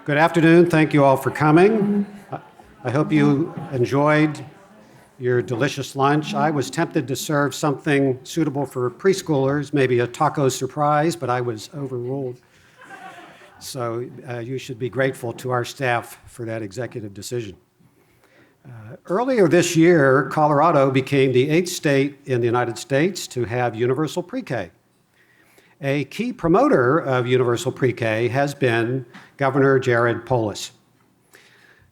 Good afternoon. Thank you all for coming. I hope you enjoyed your delicious lunch. I was tempted to serve something suitable for preschoolers, maybe a taco surprise, but I was overruled. So you should be grateful to our staff for that executive decision. Earlier this year, Colorado became the 8th state in the United States to have universal pre-K. A key promoter of universal pre-K has been Governor Jared Polis.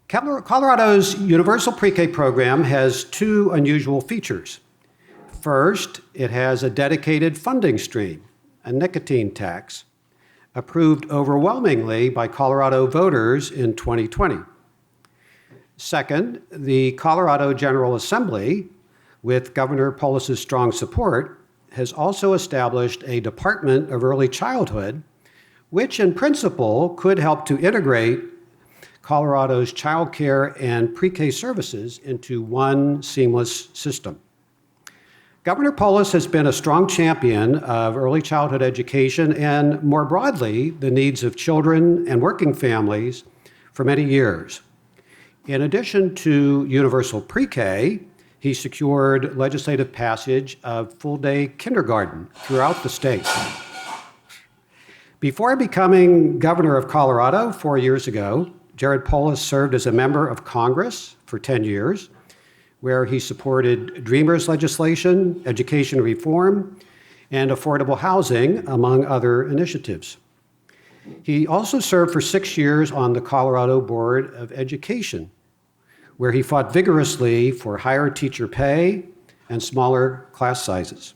Colorado's universal pre-K program has two unusual features. First, it has a dedicated funding stream, a nicotine tax, approved overwhelmingly by Colorado voters in 2020. Second, the Colorado General Assembly, with Governor Polis's strong support, has also established a Department of Early Childhood, which in principle could help to integrate Colorado's child care and pre-K services into one seamless system. Governor Polis has been a strong champion of early childhood education and, more broadly, the needs of children and working families for many years. In addition to universal pre-K, he secured legislative passage of full-day kindergarten throughout the state. Before becoming governor of Colorado 4 years ago, Jared Polis served as a member of Congress for 10 years, where he supported Dreamers legislation, education reform, and affordable housing, among other initiatives. He also served for 6 years on the Colorado Board of Education, where he fought vigorously for higher teacher pay and smaller class sizes.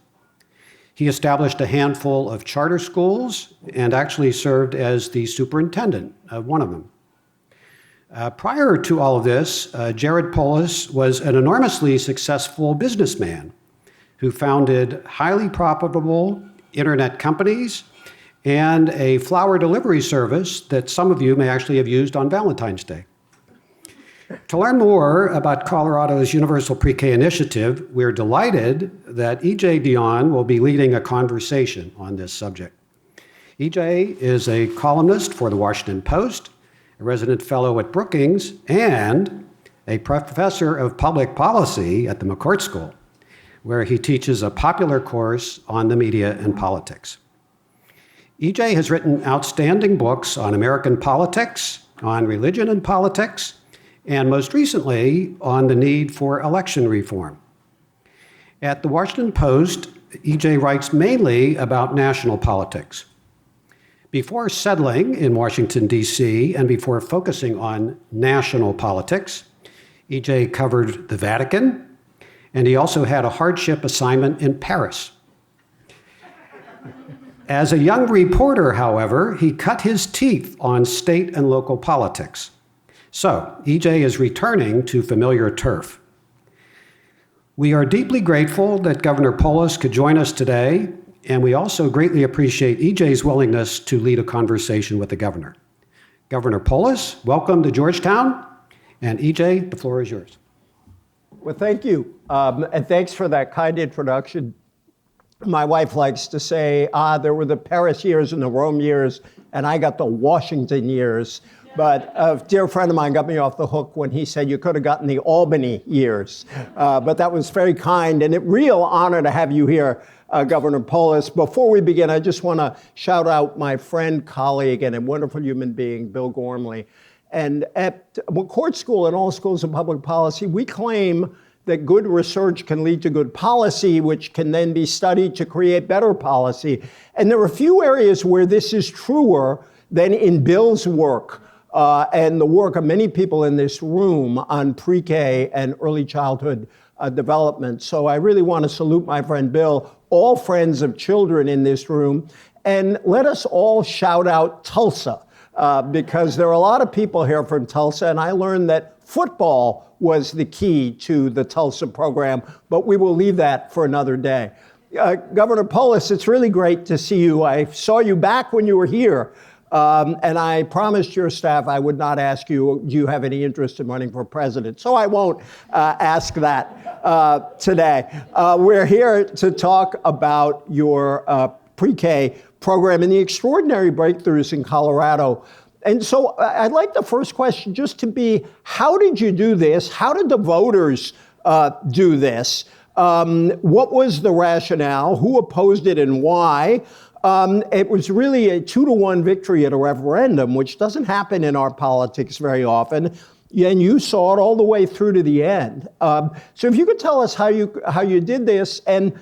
He established a handful of charter schools and actually served as the superintendent of one of them. Prior to all of this, Jared Polis was an enormously successful businessman who founded highly profitable internet companies and a flower delivery service that some of you may actually have used on Valentine's Day. To learn more about Colorado's Universal Pre-K initiative, we're delighted that E.J. Dionne will be leading a conversation on this subject. E.J. is a columnist for the Washington Post, a resident fellow at Brookings, and a professor of public policy at the McCourt School, where he teaches a popular course on the media and politics. E.J. has written outstanding books on American politics, on religion and politics, and most recently, on the need for election reform. At the Washington Post, E.J. writes mainly about national politics. Before settling in Washington, D.C., and before focusing on national politics, E.J. covered the Vatican, and he also had a hardship assignment in Paris. As a young reporter, however, he cut his teeth on state and local politics. So, E.J. is returning to familiar turf. We are deeply grateful that Governor Polis could join us today, and we also greatly appreciate E.J.'s willingness to lead a conversation with the governor. Governor Polis, welcome to Georgetown, and E.J., the floor is yours. Well, thank you, and thanks for that kind introduction. My wife likes to say, there were the Paris years and the Rome years, and I got the Washington years. But a dear friend of mine got me off the hook when he said you could have gotten the Albany years. But that was very kind, and a real honor to have you here, Governor Polis. Before we begin, I just want to shout out my friend, colleague, and a wonderful human being, Bill Gormley. And at McCourt School and all schools of public policy, we claim that good research can lead to good policy, which can then be studied to create better policy. And there are a few areas where this is truer than in Bill's work. And the work of many people in this room on pre-K and early childhood development. So I really want to salute my friend Bill, all friends of children in this room, and let us all shout out Tulsa, because there are a lot of people here from Tulsa, and I learned that football was the key to the Tulsa program, but we will leave that for another day. Governor Polis, it's really great to see you. I saw you back when you were here. And I promised your staff I would not ask you, do you have any interest in running for president? So I won't ask that today. We're here to talk about your pre-K program and the extraordinary breakthroughs in Colorado And so I'd like the first question just to be, how did you do this? How did the voters do this? What was the rationale? Who opposed it and why? It was really a 2-to-1 victory at a referendum, which doesn't happen in our politics very often. And you saw it all the way through to the end. So if you could tell us how you did this. And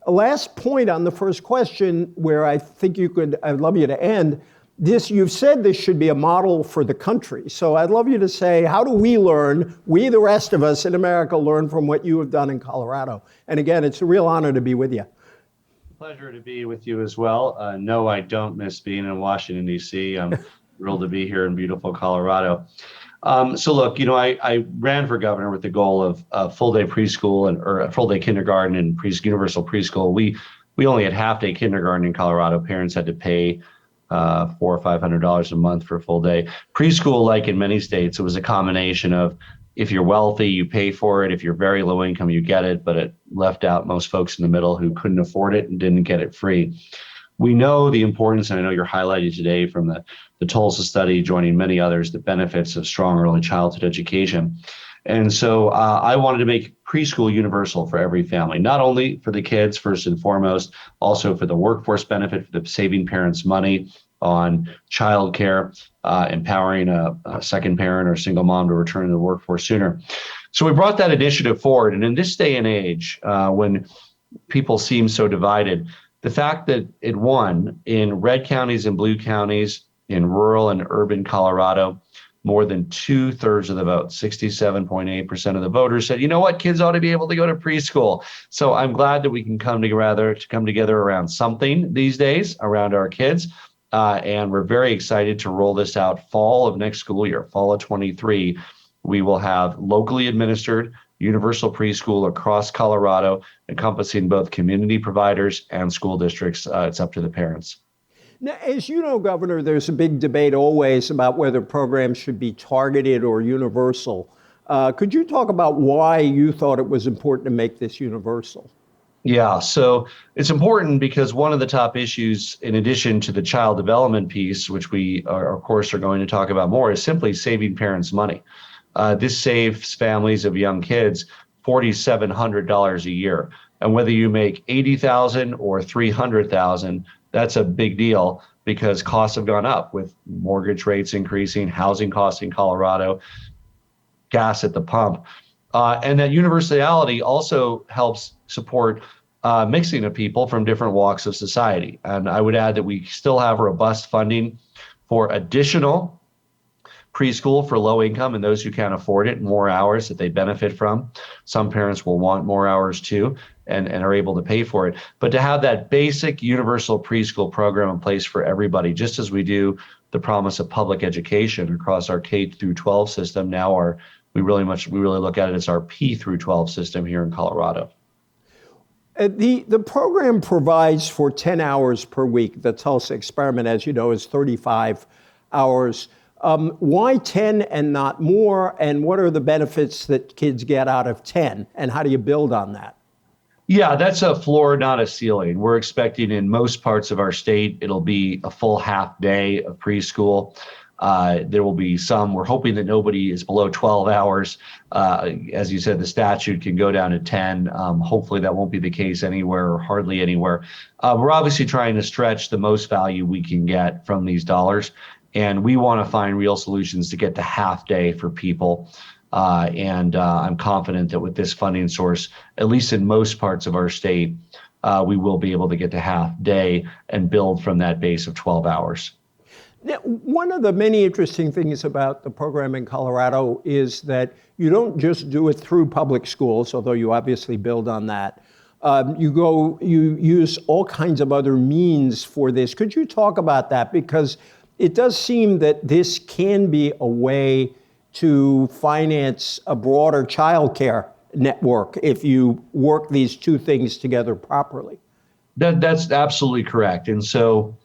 a last point on the first question, where I think I'd love you to end. You've said this should be a model for the country. So I'd love you to say, how do we learn, we the rest of us in America, learn from what you have done in Colorado? And again, it's a real honor to be with you. Pleasure to be with you as well. No, I don't miss being in Washington, D.C. I'm thrilled to be here in beautiful Colorado. So look, I ran for governor with the goal of full-day preschool or full-day kindergarten and universal preschool. We only had half-day kindergarten in Colorado. Parents had to pay $400 or $500 a month for a full day. Preschool, like in many states, it was a combination of, if you're wealthy, you pay for it. If you're very low income, you get it, but it left out most folks in the middle who couldn't afford it and didn't get it free. We know the importance, and I know you're highlighting today from the Tulsa study, joining many others, the benefits of strong early childhood education. And so I wanted to make preschool universal for every family, not only for the kids, first and foremost, also for the workforce benefit, for the saving parents money on childcare, empowering a second parent or single mom to return to the workforce sooner. So we brought that initiative forward. And in this day and age, when people seem so divided, the fact that it won in red counties and blue counties, in rural and urban Colorado, more than 2/3 of the vote, 67.8% of the voters said, you know what, kids ought to be able to go to preschool. So I'm glad that we can come together around something these days around our kids. And we're very excited to roll this out fall of next school year, fall of 23. We will have locally administered universal preschool across Colorado, encompassing both community providers and school districts. It's up to the parents. Now, as you know, Governor, there's a big debate always about whether programs should be targeted or universal. Could you talk about why you thought it was important to make this universal? Yeah, so it's important because one of the top issues, in addition to the child development piece, which we, of course, are going to talk about more, is simply saving parents money. This saves families of young kids $4,700 a year. And whether you make $80,000 or $300,000, that's a big deal because costs have gone up with mortgage rates increasing, housing costs in Colorado, gas at the pump. And that universality also helps support mixing of people from different walks of society. And I would add that we still have robust funding for additional preschool for low income and those who can't afford it, more hours that they benefit from. Some parents will want more hours too and are able to pay for it. But to have that basic universal preschool program in place for everybody, just as we do the promise of public education across our K through 12 system, now we really look at it as our P through 12 system here in Colorado. The program provides for 10 hours per week. The Tulsa experiment, as you know, is 35 hours. Why 10 and not more? And what are the benefits that kids get out of 10? And how do you build on that? Yeah, that's a floor, not a ceiling. We're expecting in most parts of our state, it'll be a full half day of preschool. There will be some, we're hoping that nobody is below 12 hours. As you said, the statute can go down to 10. Hopefully that won't be the case anywhere or hardly anywhere. We're obviously trying to stretch the most value we can get from these dollars. And we want to find real solutions to get to half day for people. And I'm confident that with this funding source, at least in most parts of our state, we will be able to get to half day and build from that base of 12 hours. Now, one of the many interesting things about the program in Colorado is that you don't just do it through public schools, although you obviously build on that. You use all kinds of other means for this. Could you talk about that? Because it does seem that this can be a way to finance a broader childcare network if you work these two things together properly. That's absolutely correct. And so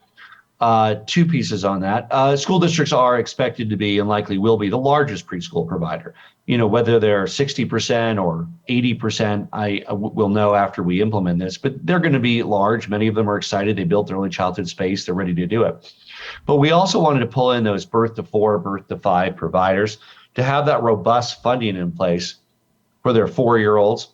Two pieces on that. School districts are expected to be and likely will be the largest preschool provider. Whether they're 60% or 80%, will know after we implement this, but they're going to be large. Many of them are excited. They built their early childhood space. They're ready to do it. But we also wanted to pull in those birth to 4, birth to 5 providers to have that robust funding in place for their 4-year-olds.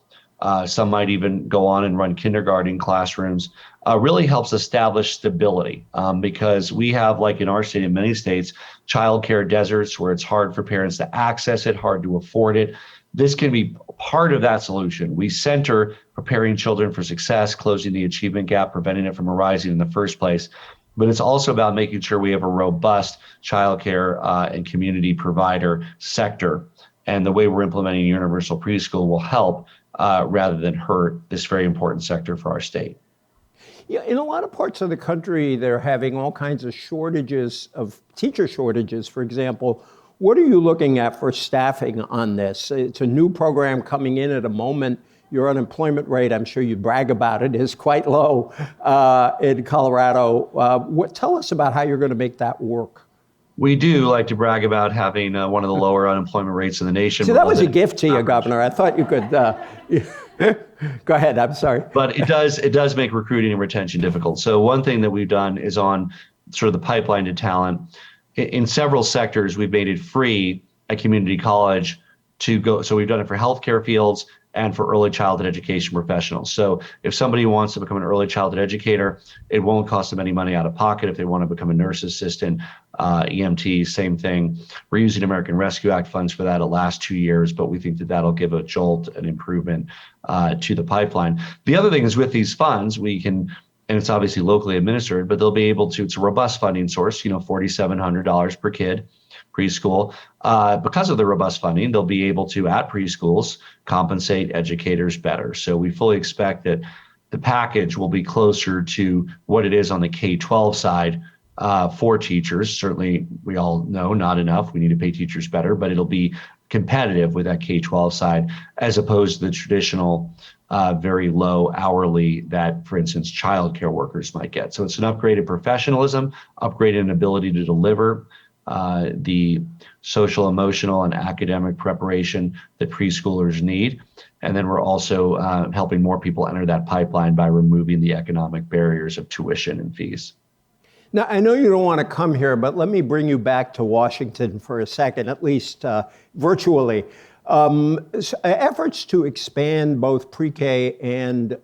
Some might even go on and run kindergarten classrooms. Really helps establish stability because we have, like in our state and many states, childcare deserts where it's hard for parents to access it, hard to afford it. This can be part of that solution. We center preparing children for success, closing the achievement gap, preventing it from arising in the first place. But it's also about making sure we have a robust childcare and community provider sector. And the way we're implementing universal preschool will help rather than hurt this very important sector for our state. Yeah, in a lot of parts of the country, they're having all kinds of shortages of teacher shortages, for example. What are you looking at for staffing on this? It's a new program coming in at a moment. Your unemployment rate, I'm sure you brag about it, is quite low in Colorado. Tell us about how you're going to make that work. We do like to brag about having one of the lower unemployment rates in the nation. See, that was a gift to you, Governor. I thought you could. Go ahead. I'm sorry. But it does make recruiting and retention difficult. So one thing that we've done is on sort of the pipeline to talent. In several sectors, we've made it free at community college to go. So we've done it for healthcare fields and for early childhood education professionals. So if somebody wants to become an early childhood educator, it won't cost them any money out of pocket. If they want to become a nurse assistant, EMT, same thing. We're using American Rescue Act funds for that. It lasts 2 years, but we think that that'll give a jolt, an improvement to the pipeline. The other thing is with these funds, we can, and it's obviously locally administered, but they'll be able to, it's a robust funding source, $4,700 per kid, preschool. Because of the robust funding, they'll be able to, at preschools, compensate educators better. So we fully expect that the package will be closer to what it is on the K-12 side for teachers. Certainly, we all know not enough. We need to pay teachers better, but it'll be competitive with that K-12 side as opposed to the traditional very low hourly that, for instance, childcare workers might get. So it's an upgraded professionalism, upgraded ability to deliver the social, emotional, and academic preparation that preschoolers need. And then we're also helping more people enter that pipeline by removing the economic barriers of tuition and fees. Now, I know you don't want to come here, but let me bring you back to Washington for a second, at least virtually. Efforts to expand both pre-K and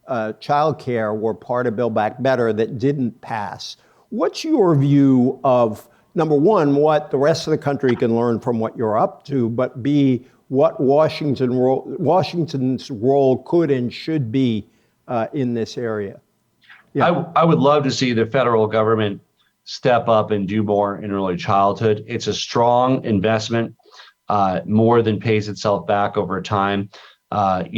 childcare were part of Build Back Better that didn't pass. What's your view of, number one, what the rest of the country can learn from what you're up to, but B, what Washington's role could and should be in this area? Yeah. I would love to see the federal government step up and do more in early childhood. It's a strong investment, more than pays itself back over time. I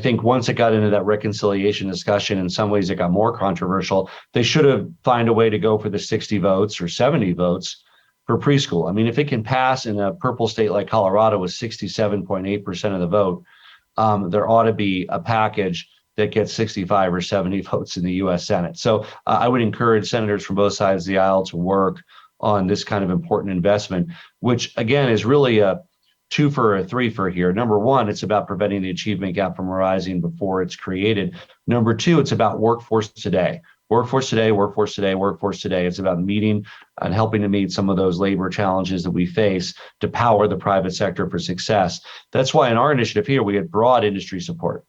think once it got into that reconciliation discussion, in some ways it got more controversial. They should have found a way to go for the 60 votes or 70 votes for preschool. I mean, if it can pass in a purple state like Colorado with 67.8% of the vote, there ought to be a package that gets 65 or 70 votes in the U.S. Senate. So I would encourage senators from both sides of the aisle to work on this kind of important investment, which again is really a 2-for or 3-for here. Number one, it's about preventing the achievement gap from arising before it's created. Number two, it's about workforce today. Workforce today, workforce today, workforce today. It's about meeting and helping to meet some of those labor challenges that we face to power the private sector for success. That's why in our initiative here, we had broad industry support.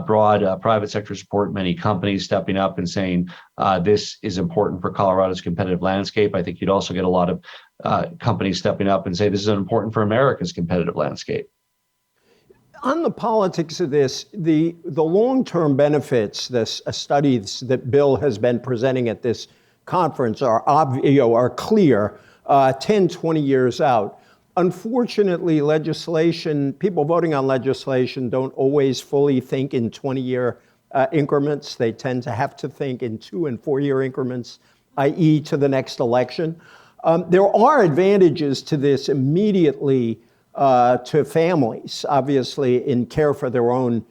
Broad private sector support, many companies stepping up and saying this is important for Colorado's competitive landscape. I think you'd also get a lot of companies stepping up and say this is important for America's competitive landscape. On the politics of this, the long-term benefits, the studies that Bill has been presenting at this conference are clear 10, 20 years out. Unfortunately, people voting on legislation don't always fully think in 20-year increments. They tend to have to think in 2- and 4-year increments, i.e. to the next election. There are advantages to this immediately to families, obviously, in care for their own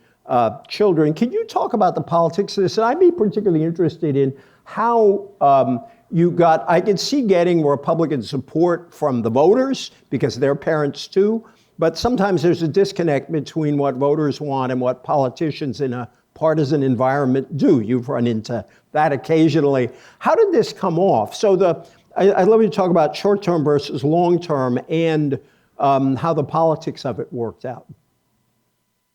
children. Can you talk about the politics of this? And I'd be particularly interested in how I could see getting Republican support from the voters because they're parents too, but sometimes there's a disconnect between what voters want and what politicians in a partisan environment do. You've run into that occasionally. How did this come off? So I'd love you to talk about short-term versus long-term and how the politics of it worked out.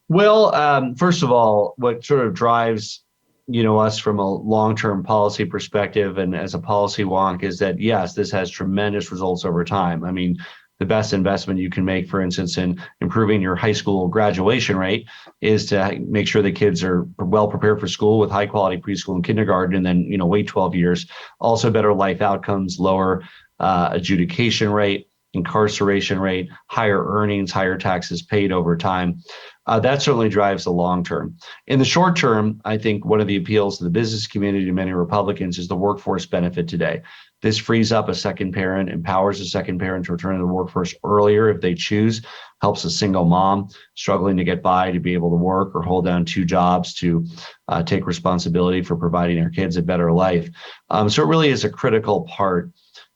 Well, first of all, what sort of drives us from a long-term policy perspective and as a policy wonk is that, yes, this has tremendous results over time. I mean, the best investment you can make, for instance, in improving your high school graduation rate is to make sure the kids are well prepared for school with high quality preschool and kindergarten, and then, wait 12 years. Also better life outcomes, lower adjudication rate, incarceration rate, higher earnings, higher taxes paid over time. That certainly drives the long term. In the short term, I think one of the appeals to the business community to many Republicans is the workforce benefit today. This frees up a second parent, empowers a second parent to return to the workforce earlier if they choose, helps a single mom struggling to get by to be able to work or hold down two jobs to take responsibility for providing their kids a better life. So it really is a critical part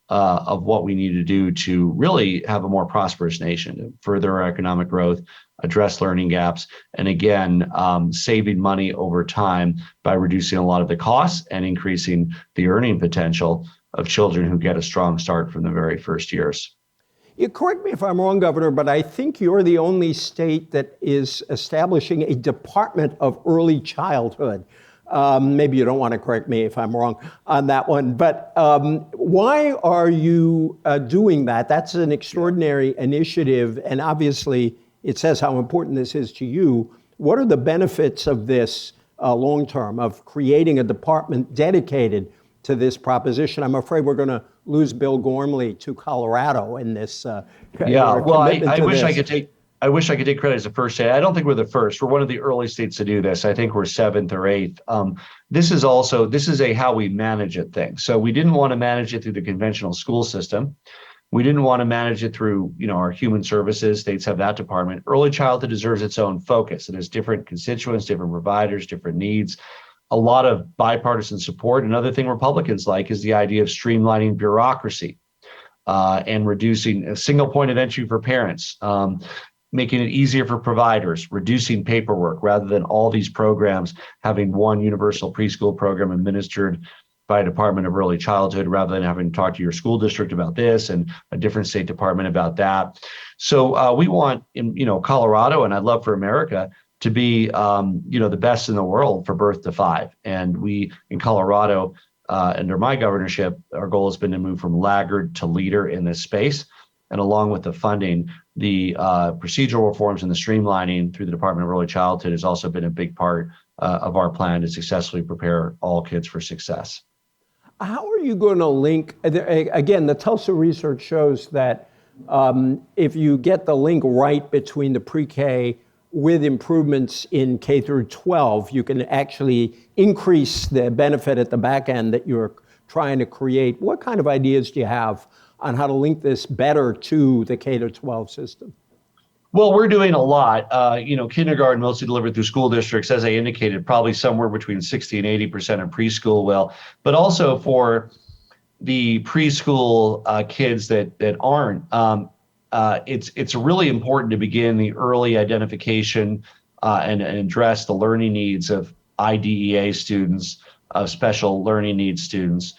of what we need to do to really have a more prosperous nation, to further our economic growth, address learning gaps, and again, saving money over time by reducing a lot of the costs and increasing the earning potential of children who get a strong start from the very first years. You correct me if I'm wrong, Governor, but I think you're the only state that is establishing a Department of Early Childhood. Maybe you don't want to correct me if I'm wrong on that one, but why are you doing that? That's an extraordinary initiative, and obviously it says how important this is to you. What are the benefits of this long-term, of creating a department dedicated to this proposition? I'm afraid we're going to lose Bill Gormley to Colorado in this. Well, I wish I could take credit as the first state. I don't think we're the first. We're one of the early states to do this. I think we're seventh or eighth. This is a how we manage it thing. So we didn't want to manage it through the conventional school system. We didn't want to manage it through, our human services. States have that department. Early childhood deserves its own focus. It has different constituents, different providers, different needs, a lot of bipartisan support. Another thing Republicans like is the idea of streamlining bureaucracy and reducing a single point of entry for parents, making it easier for providers, reducing paperwork rather than all these programs having one universal preschool program administered by a Department of Early Childhood rather than having to talk to your school district about this and a different state department about that. So we want, in Colorado, and I'd love for America to be, the best in the world for birth to 5. And we, in Colorado, under my governorship, our goal has been to move from laggard to leader in this space. And along with the funding, the procedural reforms and the streamlining through the Department of Early Childhood has also been a big part of our plan to successfully prepare all kids for success. How are you going to link, again, the Tulsa research shows that if you get the link right between the pre-K with improvements in K through 12, you can actually increase the benefit at the back end that you're trying to create. What kind of ideas do you have on how to link this better to the K to 12 system? Well, we're doing a lot. Kindergarten mostly delivered through school districts, as I indicated, probably somewhere between 60 and 80% of preschool will, but also for the preschool kids that aren't. It's really important to begin the early identification and address the learning needs of IDEA students, of special learning needs students.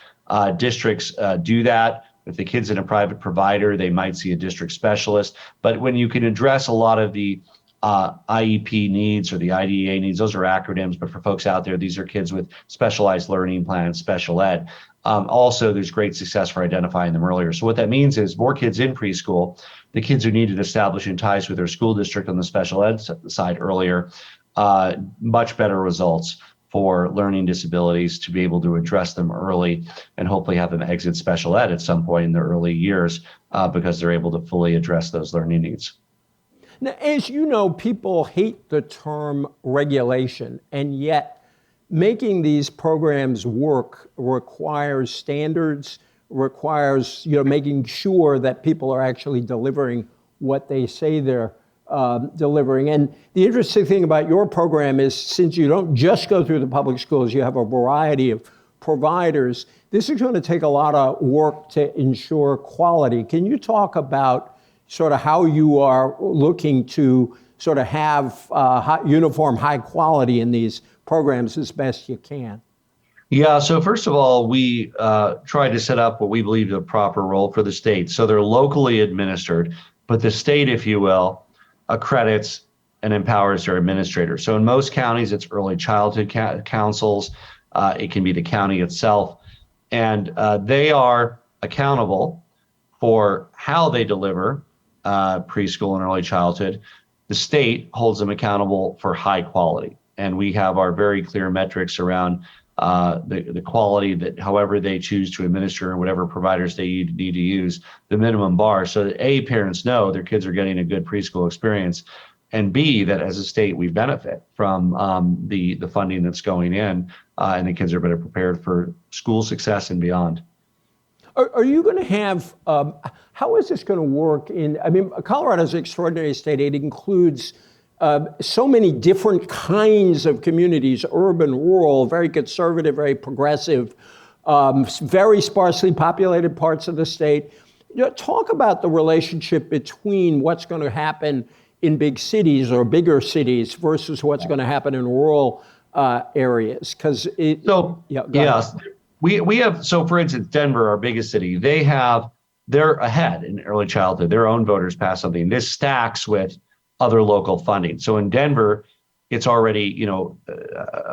Districts do that. If the kid's in a private provider, they might see a district specialist. But when you can address a lot of the IEP needs or the IDEA needs, those are acronyms, but for folks out there, these are kids with specialized learning plans, special ed. Also, there's great success for identifying them earlier. So what that means is more kids in preschool, the kids who needed establishing ties with their school district on the special ed side earlier, much better results for learning disabilities to be able to address them early and hopefully have them exit special ed at some point in their early years because they're able to fully address those learning needs. Now, as you know, people hate the term regulation, and yet making these programs work requires standards, requires making sure that people are actually delivering what they say they're delivering. And the interesting thing about your program is, since you don't just go through the public schools, you have a variety of providers, this is going to take a lot of work to ensure quality. Can you talk about sort of how you are looking to sort of have uniform high quality in these programs as best you can? Yeah, so first of all, we try to set up what we believe is a proper role for the state. So they're locally administered, but the state, if you will, accredits and empowers their administrators. So in most counties, it's early childhood councils. It can be the county itself. And they are accountable for how they deliver preschool and early childhood. The state holds them accountable for high quality. And we have our very clear metrics around the quality that however they choose to administer and whatever providers they need to use, the minimum bar, so that A, parents know their kids are getting a good preschool experience, and B, that as a state we benefit from the funding that's going in, and the kids are better prepared for school success and beyond. Are you going to have, how is this going to work Colorado's an extraordinary state. It includes so many different kinds of communities, urban, rural, very conservative, very progressive, very sparsely populated parts of the state. Talk about the relationship between what's going to happen in big cities or bigger cities versus what's going to happen in rural areas. We have, so for instance, Denver, our biggest city, they're ahead in early childhood. Their own voters passed something. This stacks with other local funding. So in Denver, it's already,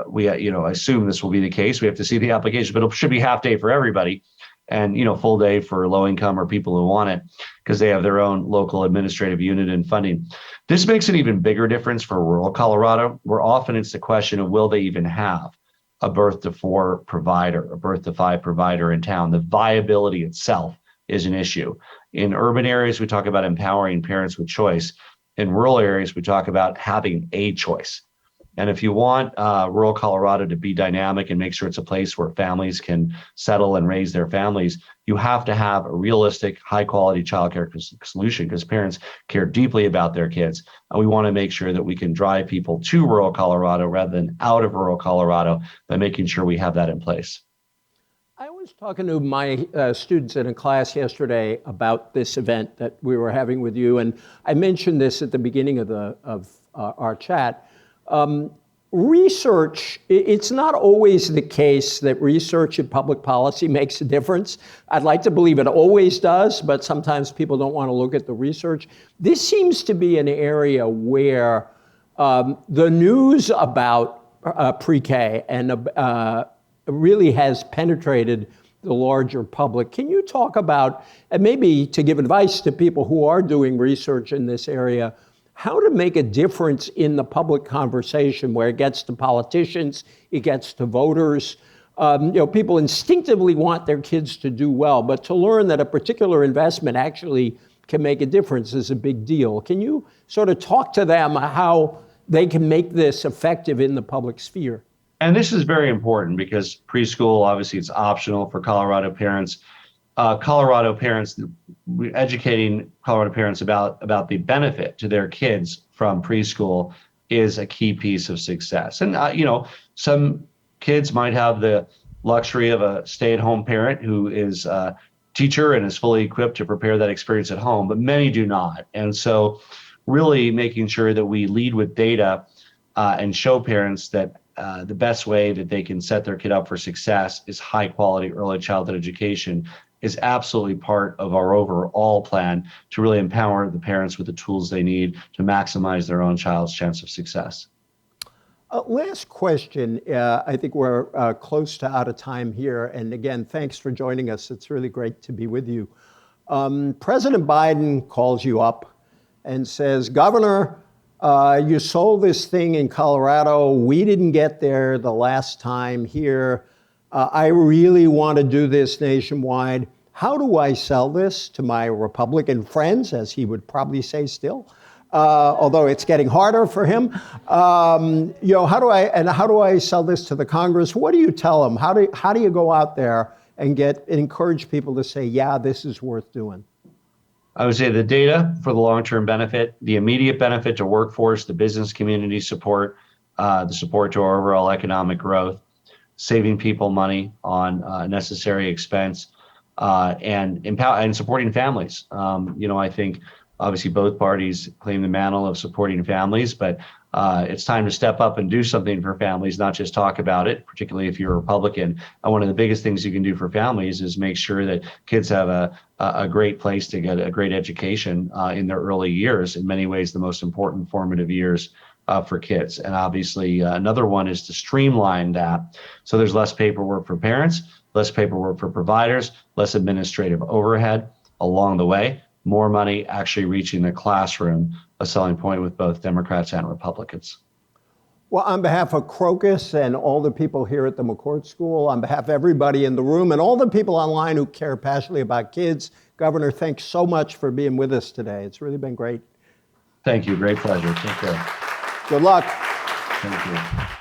we assume this will be the case. We have to see the application, but it should be half day for everybody and, full day for low income or people who want it because they have their own local administrative unit and funding. This makes an even bigger difference for rural Colorado, where often it's the question of will they even have a birth to 4 provider, a birth to 5 provider in town. The viability itself is an issue. In urban areas, we talk about empowering parents with choice. In rural areas, we talk about having a choice. And if you want rural Colorado to be dynamic and make sure it's a place where families can settle and raise their families, you have to have a realistic, high-quality childcare solution because parents care deeply about their kids. And we want to make sure that we can drive people to rural Colorado rather than out of rural Colorado by making sure we have that in place. I was talking to my students in a class yesterday about this event that we were having with you, and I mentioned this at the beginning of our chat. Research, it's not always the case that research in public policy makes a difference. I'd like to believe it always does, but sometimes people don't want to look at the research. This seems to be an area where the news about pre-K and really has penetrated the larger public. Can you talk about, and maybe to give advice to people who are doing research in this area, how to make a difference in the public conversation where it gets to politicians, it gets to voters. People instinctively want their kids to do well, but to learn that a particular investment actually can make a difference is a big deal. Can you sort of talk to them how they can make this effective in the public sphere? And this is very important because preschool, obviously, it's optional for Colorado parents. Educating Colorado parents about the benefit to their kids from preschool is a key piece of success. And, some kids might have the luxury of a stay-at-home parent who is a teacher and is fully equipped to prepare that experience at home, but many do not. And so really making sure that we lead with data and show parents that the best way that they can set their kid up for success is high quality early childhood education is absolutely part of our overall plan to really empower the parents with the tools they need to maximize their own child's chance of success. Last question. I think we're close to out of time here. And again, thanks for joining us. It's really great to be with you. President Biden calls you up and says, Governor, you sold this thing in Colorado. We didn't get there the last time here. I really want to do this nationwide. How do I sell this to my Republican friends, as he would probably say still, although it's getting harder for him? How do I sell this to the Congress? What do you tell them? How do you go out there and encourage people to say, yeah, this is worth doing? I would say the data for the long-term benefit, the immediate benefit to workforce, the business community support, the support to our overall economic growth. saving people money on necessary expense, and supporting families. I think obviously both parties claim the mantle of supporting families, but it's time to step up and do something for families, not just talk about it, particularly if you're a Republican. And one of the biggest things you can do for families is make sure that kids have a great place to get a great education in their early years, in many ways the most important formative years for kids. And obviously another one is to streamline that so there's less paperwork for parents, less paperwork for providers, less administrative overhead along the way, more money actually reaching the classroom, a selling point with both Democrats and Republicans. Well, on behalf of CROCUS and all the people here at the McCourt School, on behalf of everybody in the room and all the people online who care passionately about kids, Governor, thanks so much for being with us today. It's really been great. Thank you. Great pleasure. Take care. Good luck. Thank you.